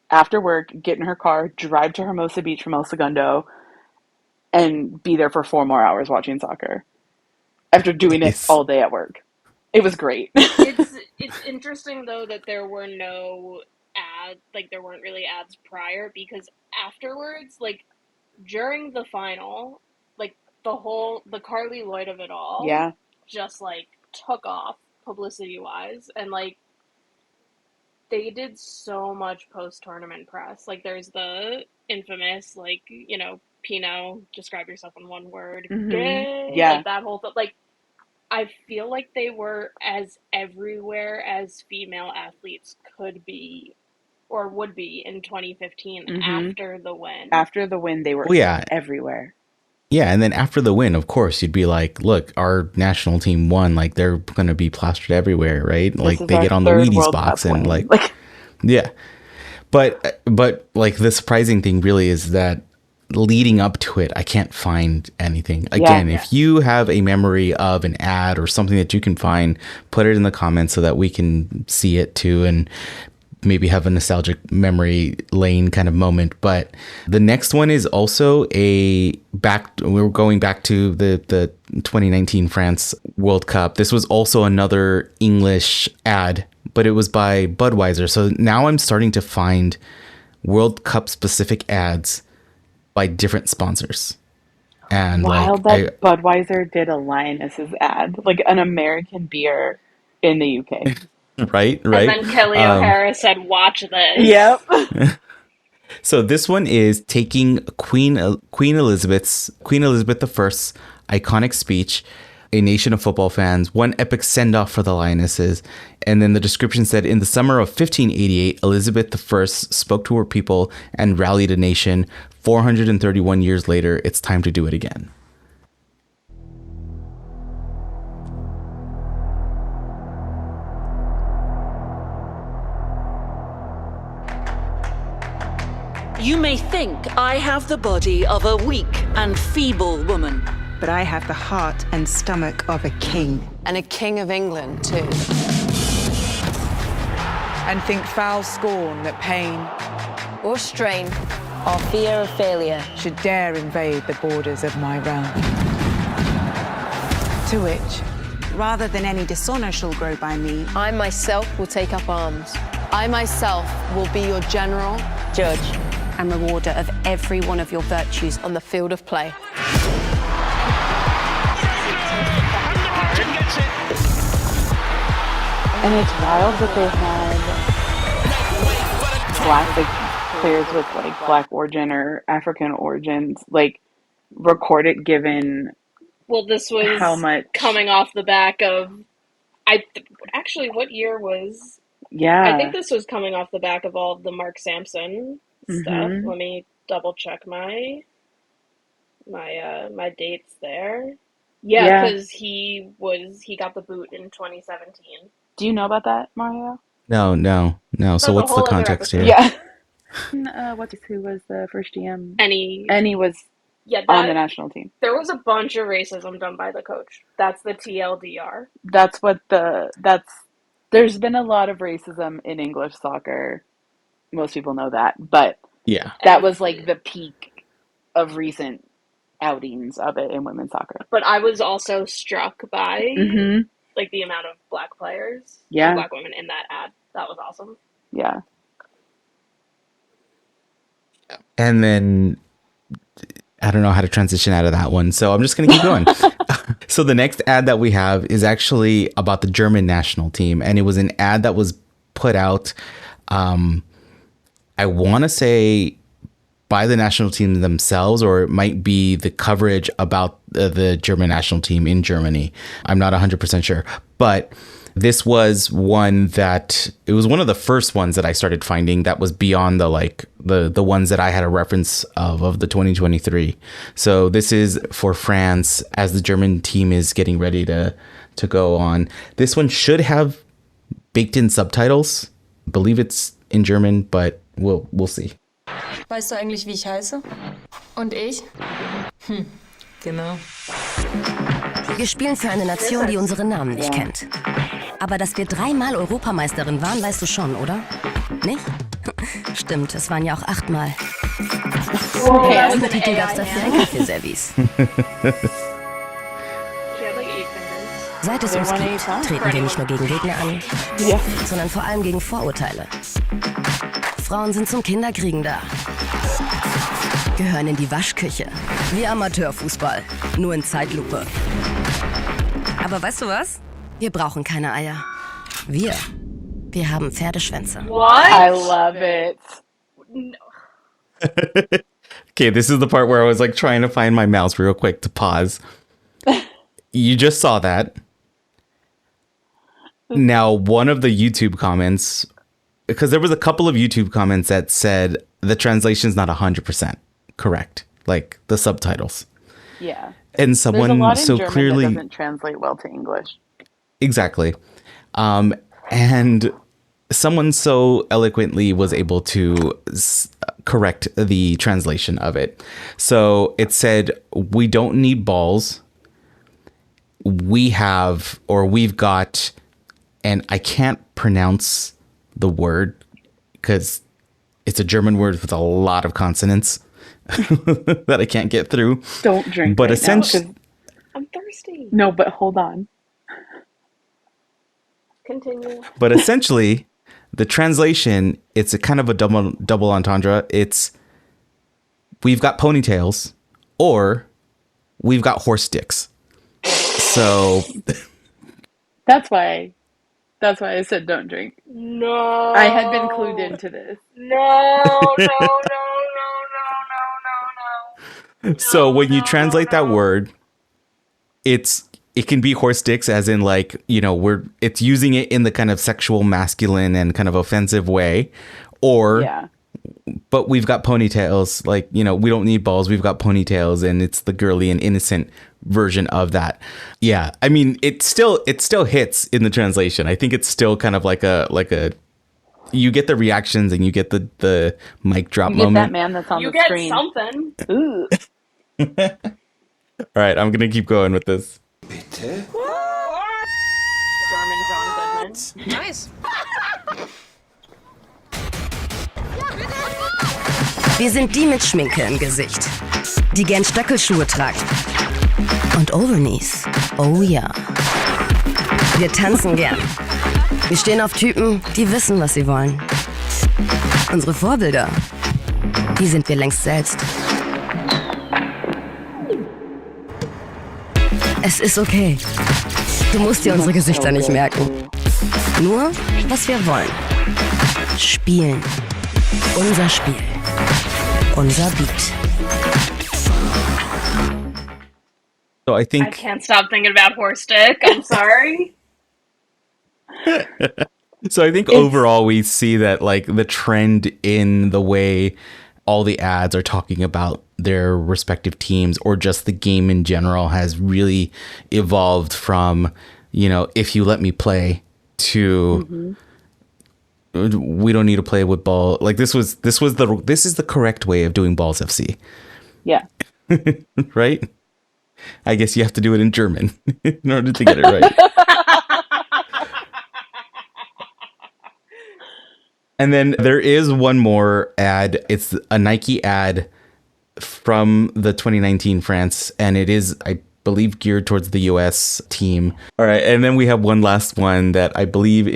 after work, get in her car, drive to Hermosa Beach from El Segundo, and be there for 4 more hours watching soccer after doing it Nice. all day at work. It was great. It's interesting though that there were no ads, like there weren't really ads prior, because afterwards, like during the final, like the Carly Lloyd of it all, Yeah. just like took off publicity wise, and like they did so much post tournament press. Like there's the infamous, like, you know, Pinot, describe yourself in one word, gay, Yeah. like that whole thing. Like I feel like they were as everywhere as female athletes could be or would be in 2015 after the win. After the win, they were everywhere. Yeah, and then after the win, of course, you'd be like, look, our national team won. Like, they're going to be plastered everywhere, right? Like, they get on the Wheaties box and like, yeah. But like, the surprising thing really is that leading up to it, I can't find anything. Again, if you have a memory of an ad or something that you can find, put it in the comments so that we can see it too and maybe have a nostalgic memory lane kind of moment. But the next one is also we're going back to the 2019 France World Cup. This was also another English ad, but it was by Budweiser. So now I'm starting to find World Cup specific ads by different sponsors. And wild that Budweiser did a Lionesses ad, like an American beer in the UK. Right. And then Kelly O'Hara said, watch this. Yep. So this one is taking Queen Elizabeth I's iconic speech, a nation of football fans, one epic send-off for the Lionesses. And then the description said, in the summer of 1588, Elizabeth I spoke to her people and rallied a nation. 431 years later, it's time to do it again. You may think I have the body of a weak and feeble woman. But I have the heart and stomach of a king. And a king of England, too. And think foul scorn that pain or strain or fear of failure should dare invade the borders of my realm. To which, rather than any dishonor shall grow by me, I myself will take up arms. I myself will be your general, judge, and rewarder of every one of your virtues on the field of play. And it's wild that they had black players with like black origin or African origins like record it, given this was how much coming off the back of actually what year was I think this was coming off the back of all of the Mark Sampson stuff. Let me double check my dates there. Yeah, because he got the boot in 2017. Do you know about that, Mario? No. So what's the context here? Yeah. Who was the first GM? Any was on the national team. There was a bunch of racism done by the coach. That's the TLDR. There's been a lot of racism in English soccer. Most people know that, but yeah, that was like the peak of recent outings of it in women's soccer. But I was also struck by like the amount of black players, black women in that ad. That was awesome. Yeah. And then I don't know how to transition out of that one, so I'm just going to keep going. So the next ad that we have is actually about the German national team, and it was an ad that was put out, I want to say by the national team themselves, or it might be the coverage about the German national team in Germany. I'm not 100% sure, but this was one that it was one of the first ones that I started finding that was beyond the ones that I had a reference of the 2023. So this is for France as the German team is getting ready to go on. This one should have baked in subtitles. I believe it's in German, but we'll see. Weißt du eigentlich, wie ich heiße? Und ich? Genau. Wir spielen für eine Nation, die unsere Namen nicht kennt. Aber dass wir 3-mal Europameisterin waren, weißt du schon, oder? Nicht? Stimmt, es waren ja auch 8-mal. Okay, Im ersten Titel gab es dafür ein Kaffeeservice. Seit es uns gibt, treten wir nicht nur gegen Gegner an, sondern vor allem gegen Vorurteile. Frauen sind zum Kinderkriegen da. Gehören in die Waschküche. Wie Amateurfußball, nur in Zeitlupe. Aber weißt du was? Wir brauchen keine Eier. Wir haben Pferdeschwänze. What? I love it. Okay, this is the part where I was like trying to find my mouse real quick to pause. You just saw that. Now, one of the YouTube comments, because there was a couple of YouTube comments that said the translation's not 100% correct, like the subtitles. Yeah. And someone There's a lot in so German clearly that doesn't translate well to English. Exactly. And someone so eloquently was able to correct the translation of it. So it said, we don't need balls. We've got, and I can't pronounce the word because it's a German word with a lot of consonants that I can't get through. Don't drink. But right essentially, now, I'm thirsty. no, but hold on. Continue. But essentially, the translation, it's a kind of a double entendre. It's we've got ponytails or we've got horse dicks. So That's why I said don't drink. No. I had been clued into this. No. So when you translate that word, it can be horse dicks, as in like, you know, it's using it in the kind of sexual, masculine, and kind of offensive way, or but we've got ponytails, like, you know, we don't need balls, we've got ponytails, and it's the girly and innocent version of that. Yeah, I mean, it still hits in the translation. I think it's still kind of like a you get the reactions and you get the mic drop You get moment. that man that's on You the get screen. something. Ooh. All right, I'm gonna keep going with this. German John Goodman. Nice. Wir sind die mit Schminke im Gesicht, die gern Stöckelschuhe tragen. Und Overknees. Oh ja. Wir tanzen gern. Wir stehen auf Typen, die wissen, was sie wollen. Unsere Vorbilder, die sind wir längst selbst. Es ist okay. Du musst dir unsere Gesichter nicht merken. Nur, was wir wollen. Spielen. Unser Spiel. Unser Beat. So I think I can't stop thinking about horse dick. I'm sorry. So I think overall we see that like the trend in the way all the ads are talking about their respective teams or just the game in general has really evolved from, you know, if you let me play to we don't need to play with ball. Like this is the correct way of doing Balls FC. Yeah. Right? I guess you have to do it in German in order to get it right. And then there is one more ad. It's a Nike ad from the 2019 France, and it is, I believe, geared towards the US team. All right, and then we have one last one that I believe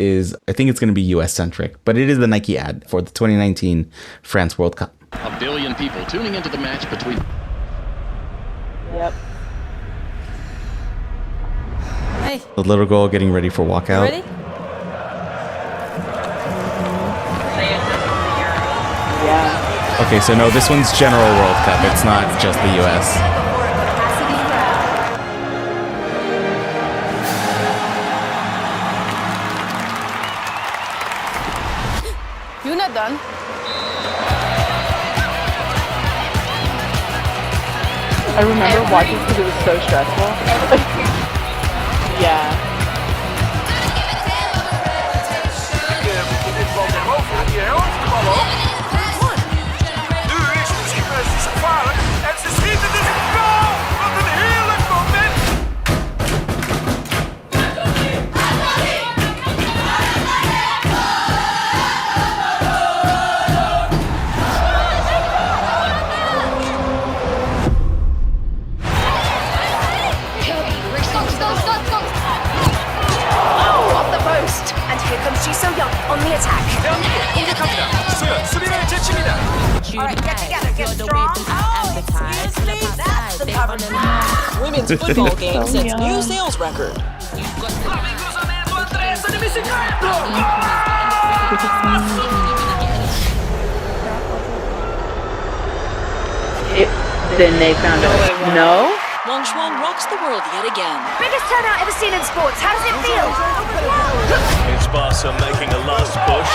I think it's going to be US centric, but it is the Nike ad for the 2019 France World Cup. 1 billion people tuning into the match between... Yep. Hey. The little girl getting ready for walkout. Ready? Yeah. Okay, so no, this one's General World Cup. It's not just the US. You're not done. I remember watching because it was so stressful. Yeah. attack. Alright, get together, get strong. Oh, excuse me, that's the government. Women's football game sets new sales record. Then they found out. No? Longshuan rocks the world yet again. Biggest turnout ever seen in sports. How does it feel? It's Barca making a last push,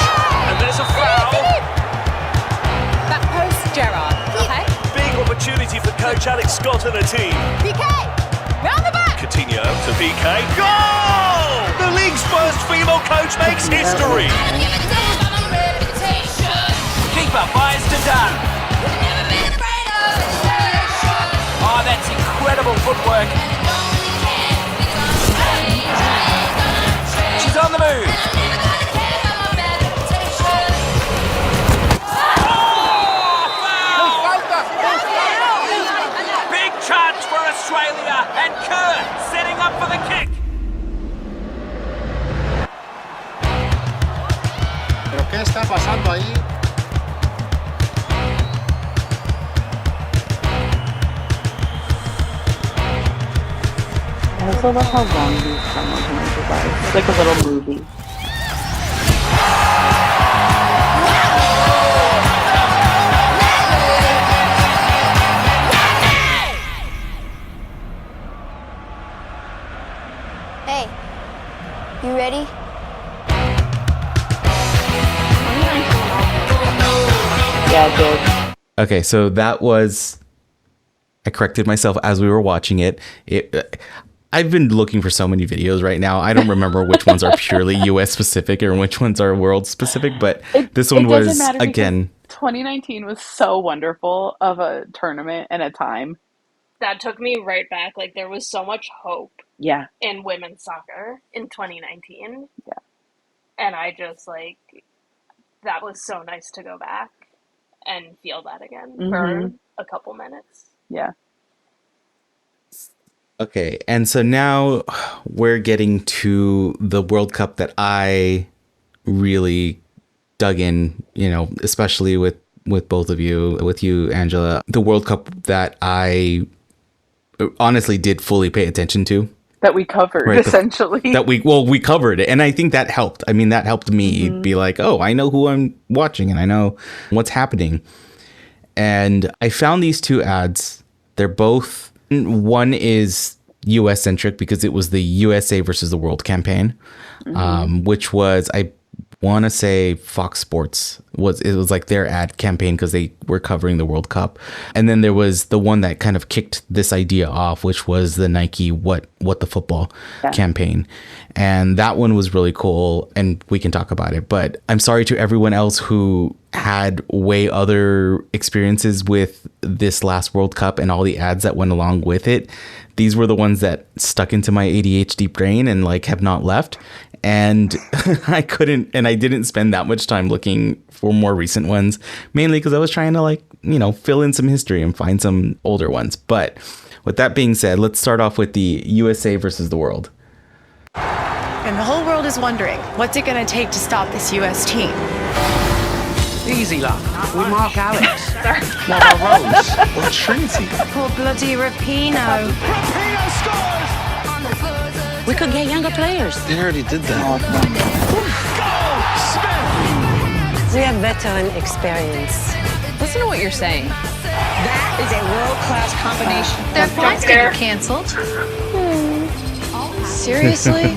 and there's a foul. That post, Gerrard. Okay. Big opportunity for coach Alex Scott and the team. PK! Round the back! Coutinho to PK. Goal! The league's first female coach makes history. Keeper fires to Dunn. Oh, that's incredible footwork. She's on the move. Big chance for Australia, and Kerr setting up for the kick. ¿Pero qué está pasando ahí? I also love how long these promo commercials are. It's like a little movie. Hey, you ready? Yeah, dude. Okay, so that was... I corrected myself as we were watching it. I've been looking for so many videos right now. I don't remember which ones are purely US specific or which ones are world specific, but this one was, again... 2019 was so wonderful of a tournament and a time. That took me right back. Like, there was so much hope Yeah. in women's soccer in 2019. Yeah. And I just, like, that was so nice to go back and feel that again for a couple minutes. Yeah. Okay, and so now we're getting to the World Cup that I really dug in, you know, especially with both of you, with you, Angela. The World Cup that I honestly did fully pay attention to. That we covered, right, essentially. We covered it. And I think that helped. I mean, that helped me be like, oh, I know who I'm watching and I know what's happening. And I found these two ads. They're both... One is US centric because it was the USA versus the World campaign, which was, I want to say, Fox Sports was like their ad campaign because they were covering the World Cup. And then there was the one that kind of kicked this idea off, which was the Nike What the Football campaign. And that one was really cool, and we can talk about it. But I'm sorry to everyone else who had way other experiences with this last World Cup and all the ads that went along with it. These were the ones that stuck into my ADHD brain and like have not left. And I didn't spend that much time looking for more recent ones, mainly because I was trying to, like, you know, fill in some history and find some older ones. But with that being said, let's start off with the USA versus the world. And the whole world is wondering, what's it going to take to stop this US team? Easy, love. With Mark Alex, Laura Rose, or Trinity. Poor bloody Rapinoe. Rapinoe scores! We could get younger players. They already did that. We have veteran experience. Listen to what you're saying. That is a world-class combination. Their flight's getting canceled. Seriously?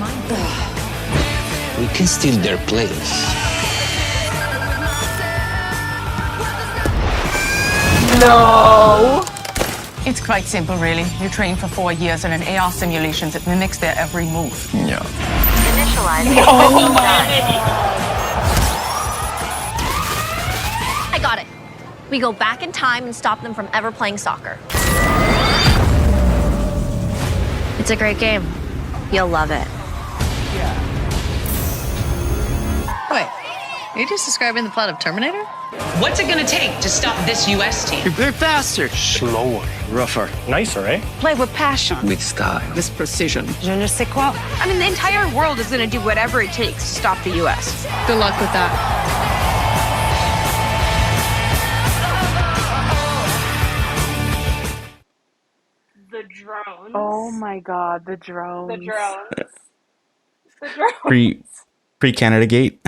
We can steal their players. No! It's quite simple, really. You train for 4 years in an AR simulations that mimics their every move. Yeah. Initializing. I got it. We go back in time and stop them from ever playing soccer. It's a great game. You'll love it. Wait, Are you just describing the plot of Terminator? What's it gonna take to stop this U.S. team? They're faster. Slower. Rougher. Nicer, eh? Play with passion. With style. With precision. Je ne sais quoi. I mean, the entire world is going to do whatever it takes to stop the U.S. Good luck with that. The drones. Oh my god, the drones. The drones. The drones. Pre-Canada Gate.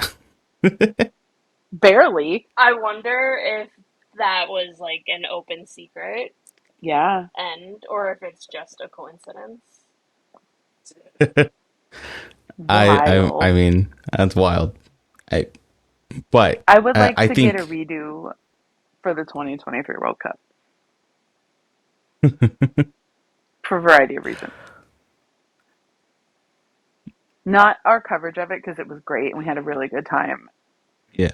Barely. I wonder if that was like an open secret. Yeah. Or if it's just a coincidence. I mean, that's wild. But I would like I to think get a redo for the 2023 World Cup. For a variety of reasons. Not our coverage of it, because it was great and we had a really good time. Yeah.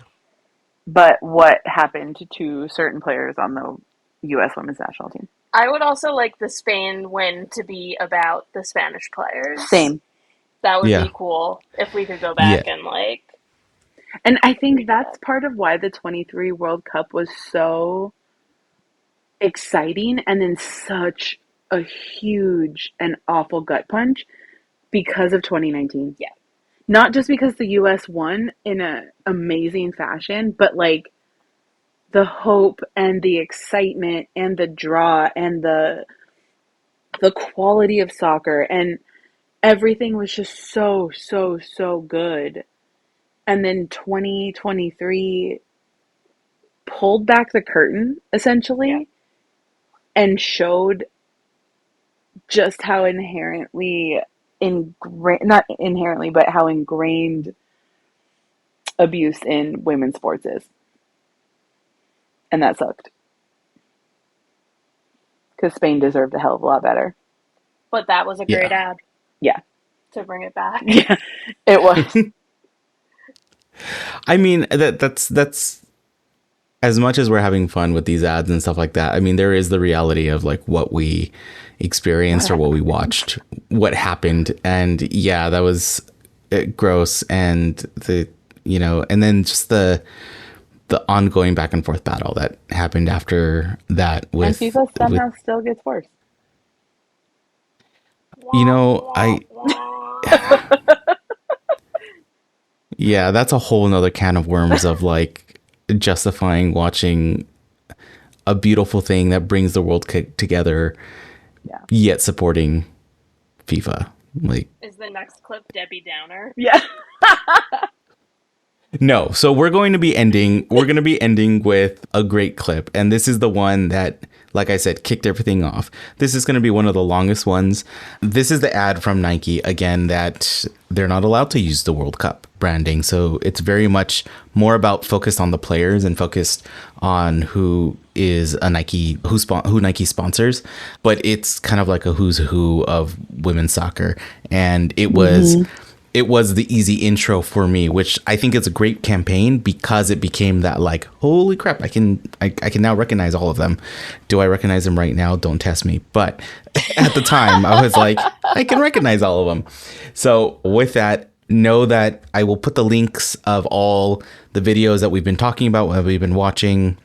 But what happened to certain players on the U.S. women's national team. I would also like the Spain win to be about the Spanish players. Same. That would be cool if we could go back and like... And I think that's part of why the 23 World Cup was so exciting and then such a huge and awful gut punch because of 2019. Yeah. Not just because the U.S. won in an amazing fashion, but like the hope and the excitement and the draw and the quality of soccer and everything was just so good. And then 2023 pulled back the curtain, essentially, and showed just how inherently, not inherently, but how ingrained abuse in women's sports is. And that sucked. Because Spain deserved a hell of a lot better. But that was a great ad. Yeah. To bring it back. Yeah, it was. I mean, that's as much as we're having fun with these ads and stuff like that. I mean, there is the reality of like what we experienced or what we watched, what happened. And yeah, that was gross. And and then just the ongoing back and forth battle that happened after that with and FIFA somehow still gets worse. Yeah, that's a whole nother can of worms of like justifying watching a beautiful thing that brings the world together, yet supporting FIFA. Like, is the next clip Debbie Downer? Yeah. No, so we're going to be ending with a great clip, and this is the one that, like I said, kicked everything off. This is going to be one of the longest ones. This is the ad from Nike, again, that they're not allowed to use the World Cup branding, so it's very much more about focused on the players and focused on who is a Nike, who Nike sponsors, but it's kind of like a who's who of women's soccer, and it was... It was the easy intro for me, which I think is a great campaign because it became that like, holy crap, I can now recognize all of them. Do I recognize them right now? Don't test me. But at the time, I was like, I can recognize all of them. So with that, know that I will put the links of all the videos that we've been talking about, what we've been watching,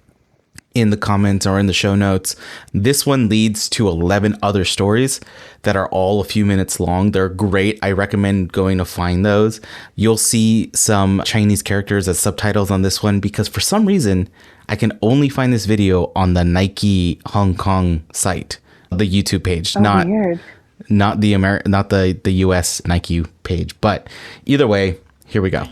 in the comments or in the show notes. This one leads to 11 other stories that are all a few minutes long. They're great. I recommend going to find those. You'll see some Chinese characters as subtitles on this one because for some reason I can only find this video on the Nike Hong Kong site, the YouTube page, not the US Nike page. But either way, here we go.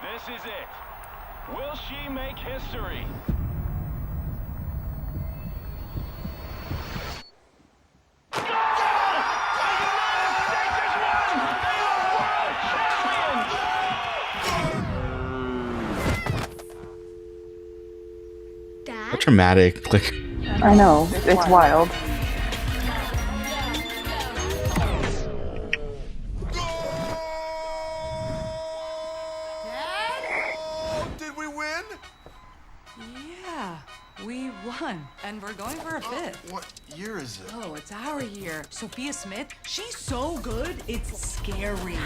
This is it. Will she make history? What dramatic, like. I know, it's wild. Did we win? Yeah, we won. fun, and we're going for a fifth. What year is it? Oh, it's our year. Sophia Smith, she's so good, it's scary.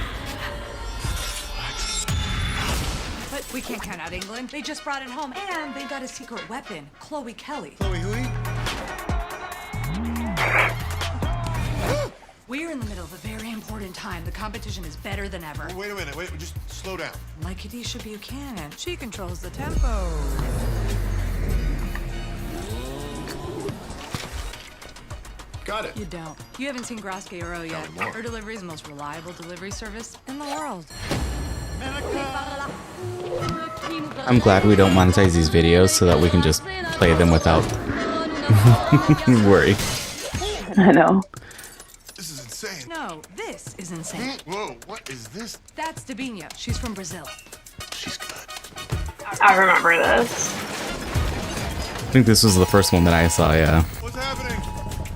But we can't count out England. They just brought it home, and they got a secret weapon, Chloe Kelly. Chloe who? We're in the middle of a very important time. The competition is better than ever. Oh, wait a minute. Wait, just slow down. Like Adisha Buchanan. She controls the tempo. Got it. You don't. You haven't seen Graske Euro yet. Her delivery is the most reliable delivery service in the world. I'm glad we don't monetize these videos so that we can just play them without worry. I know. This is insane. No, this is insane. Whoa, what is this? That's Dabinha. She's from Brazil. She's good. I remember this. I think this was the first one that I saw, yeah. What's happening?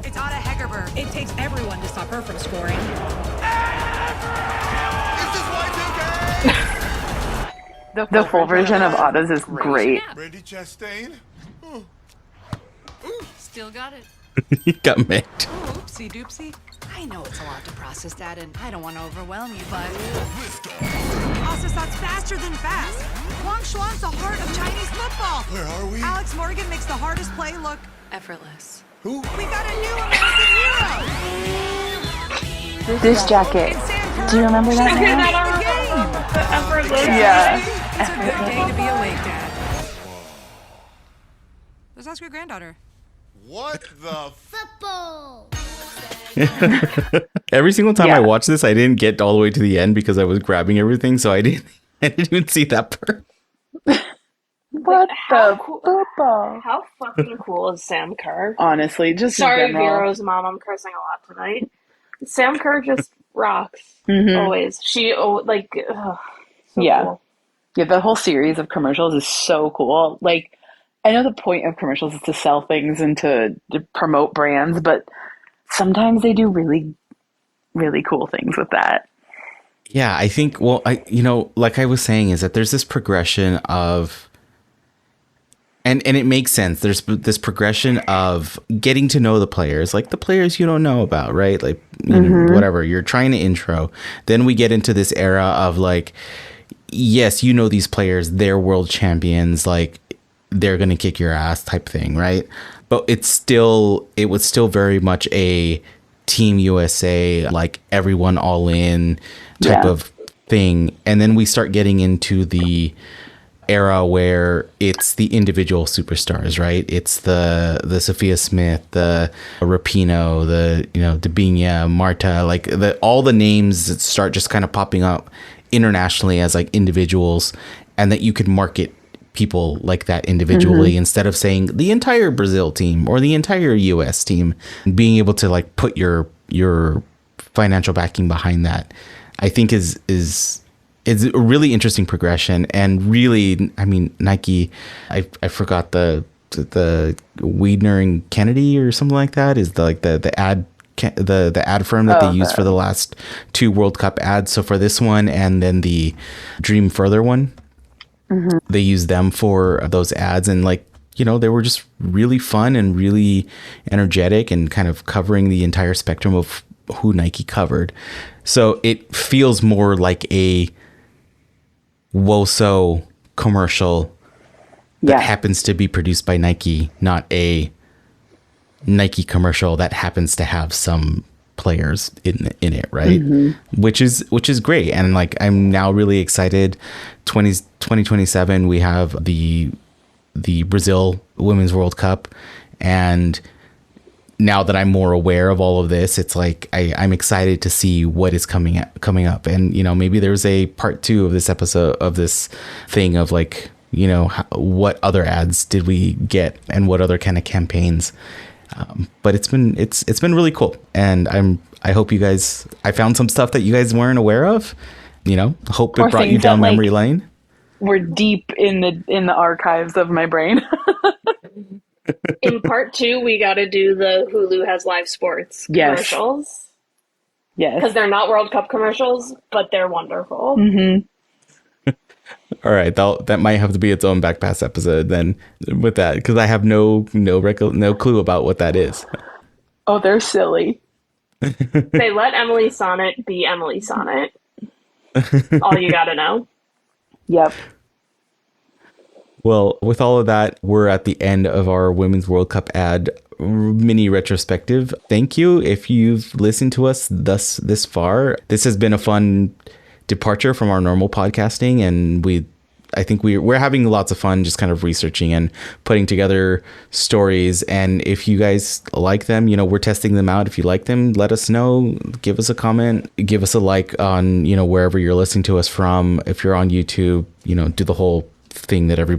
It's Ada Hegerberg. It takes everyone to stop her from scoring. The full version of Ada's is great. Randy Chastain? Oh. Still got it. He got micked. Oh, oopsie doopsie. I know it's a lot to process that, and I don't want to overwhelm you, but... Also, that's faster than fast. Wang Shuan's the heart of Chinese football. Where are we? Alex Morgan makes the hardest play look effortless. Who? We got a new American hero! This jacket. Do you remember that? Yeah. It's a good day to be awake, Dad. Let's ask your granddaughter. What the Football! Every single time I watched this, I didn't get all the way to the end because I was grabbing everything, so I didn't even see that part. What the football? How fucking cool is Sam Kerr? Honestly, just Sorry, in general. Vero's mom. I'm cursing a lot tonight. Sam Kerr just rocks. Mhm. Always. She so Yeah. cool. Yeah, the whole series of commercials is so cool. Like, I know the point of commercials is to sell things and to promote brands, but sometimes they do really, really cool things with that. Yeah, I think, well, like I was saying, is that there's this progression of, and it makes sense. There's this progression of getting to know the players, like the players you don't know about, right? Like, you know, whatever, you're trying to intro. Then we get into this era of like, yes, you know these players, they're world champions, like they're going to kick your ass type thing, right? But it was still very much a Team USA, like everyone all in type of thing. And then we start getting into the era where it's the individual superstars, right? It's the Sophia Smith, the Rapinoe, the, Dabinha, Marta, like all the names that start just kind of popping up internationally as like individuals, and that you could market people like that individually instead of saying the entire Brazil team or the entire US team, and being able to like put your financial backing behind that, I think is a really interesting progression. And really, I mean, Nike, I forgot the Weidner and Kennedy or something like that is the ad firm that they used for the last 2 World Cup ads. So for this one and then the Dream Further one, they used them for those ads, and like, they were just really fun and really energetic and kind of covering the entire spectrum of who Nike covered. So it feels more like a WOSO commercial that happens to be produced by Nike, not a Nike commercial that happens to have some players in it, right? Which is great. And like, I'm now really excited. 2027 we have the Brazil Women's World Cup, and now that I'm more aware of all of this, it's like I'm excited to see what is coming up. And maybe there's a part 2 of this episode of this thing of like, what other ads did we get and what other kind of campaigns. But it's been really cool, and I hope you guys, I found some stuff that you guys weren't aware of. Hope it brought you down memory lane. We're deep in the archives of my brain. In part 2, we got to do the Hulu has live sports commercials. Yes. Because they're not World Cup commercials, but they're wonderful. All right, that might have to be its own back pass episode then with that, because I have no clue about what that is. Oh, they're silly. They let Emily Sonnet be Emily Sonnet. All you gotta know. Yep. Well, with all of that, we're at the end of our Women's World Cup ad mini retrospective. Thank you if you've listened to us this far. This has been a fun departure from our normal podcasting, and I think we're having lots of fun just kind of researching and putting together stories. And if you guys like them, we're testing them out. If you like them, let us know. Give us a comment. Give us a like on, wherever you're listening to us from. If you're on YouTube, do the whole thing that every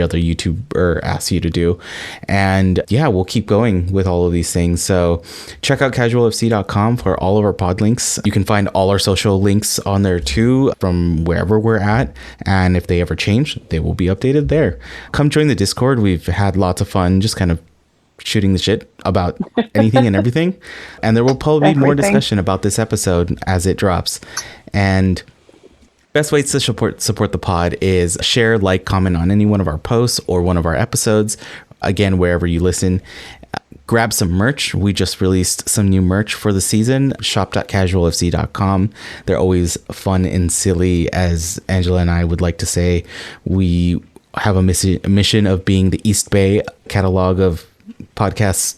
other YouTuber asks you to do. And yeah, we'll keep going with all of these things. So check out casualfc.com for all of our pod links. You can find all our social links on there too, from wherever we're at. And if they ever change, they will be updated there. Come join the Discord. We've had lots of fun just kind of shooting the shit about anything and everything. And there will probably be more discussion about this episode as it drops. And best ways to support the pod is share, like, comment on any one of our posts or one of our episodes. Again, wherever you listen. Grab some merch. We just released some new merch for the season. Shop.casualfc.com. They're always fun and silly, as Angela and I would like to say. We have a mission of being the East Bay catalog of podcasts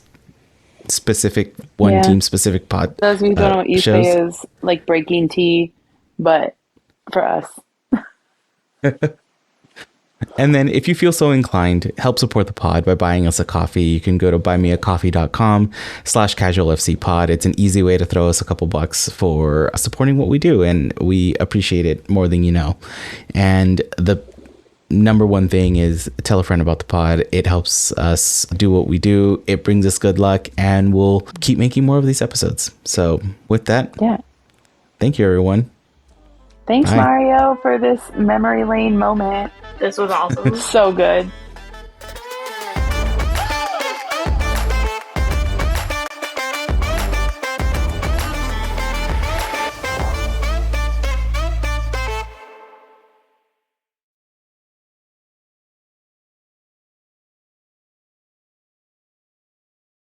specific, team specific pod. Those of you who don't know what East Bay is, like breaking tea, but for us. And then if you feel so inclined, help support the pod by buying us a coffee. You can go to buymeacoffee.com/casualfcpod. It's an easy way to throw us a couple bucks for supporting what we do, and we appreciate it more than you know. And the number one thing is tell a friend about the pod. It helps us do what we do. It brings us good luck, and we'll keep making more of these episodes. So with that, thank you, everyone. Thanks, Mario, for this memory lane moment. This was awesome. So good.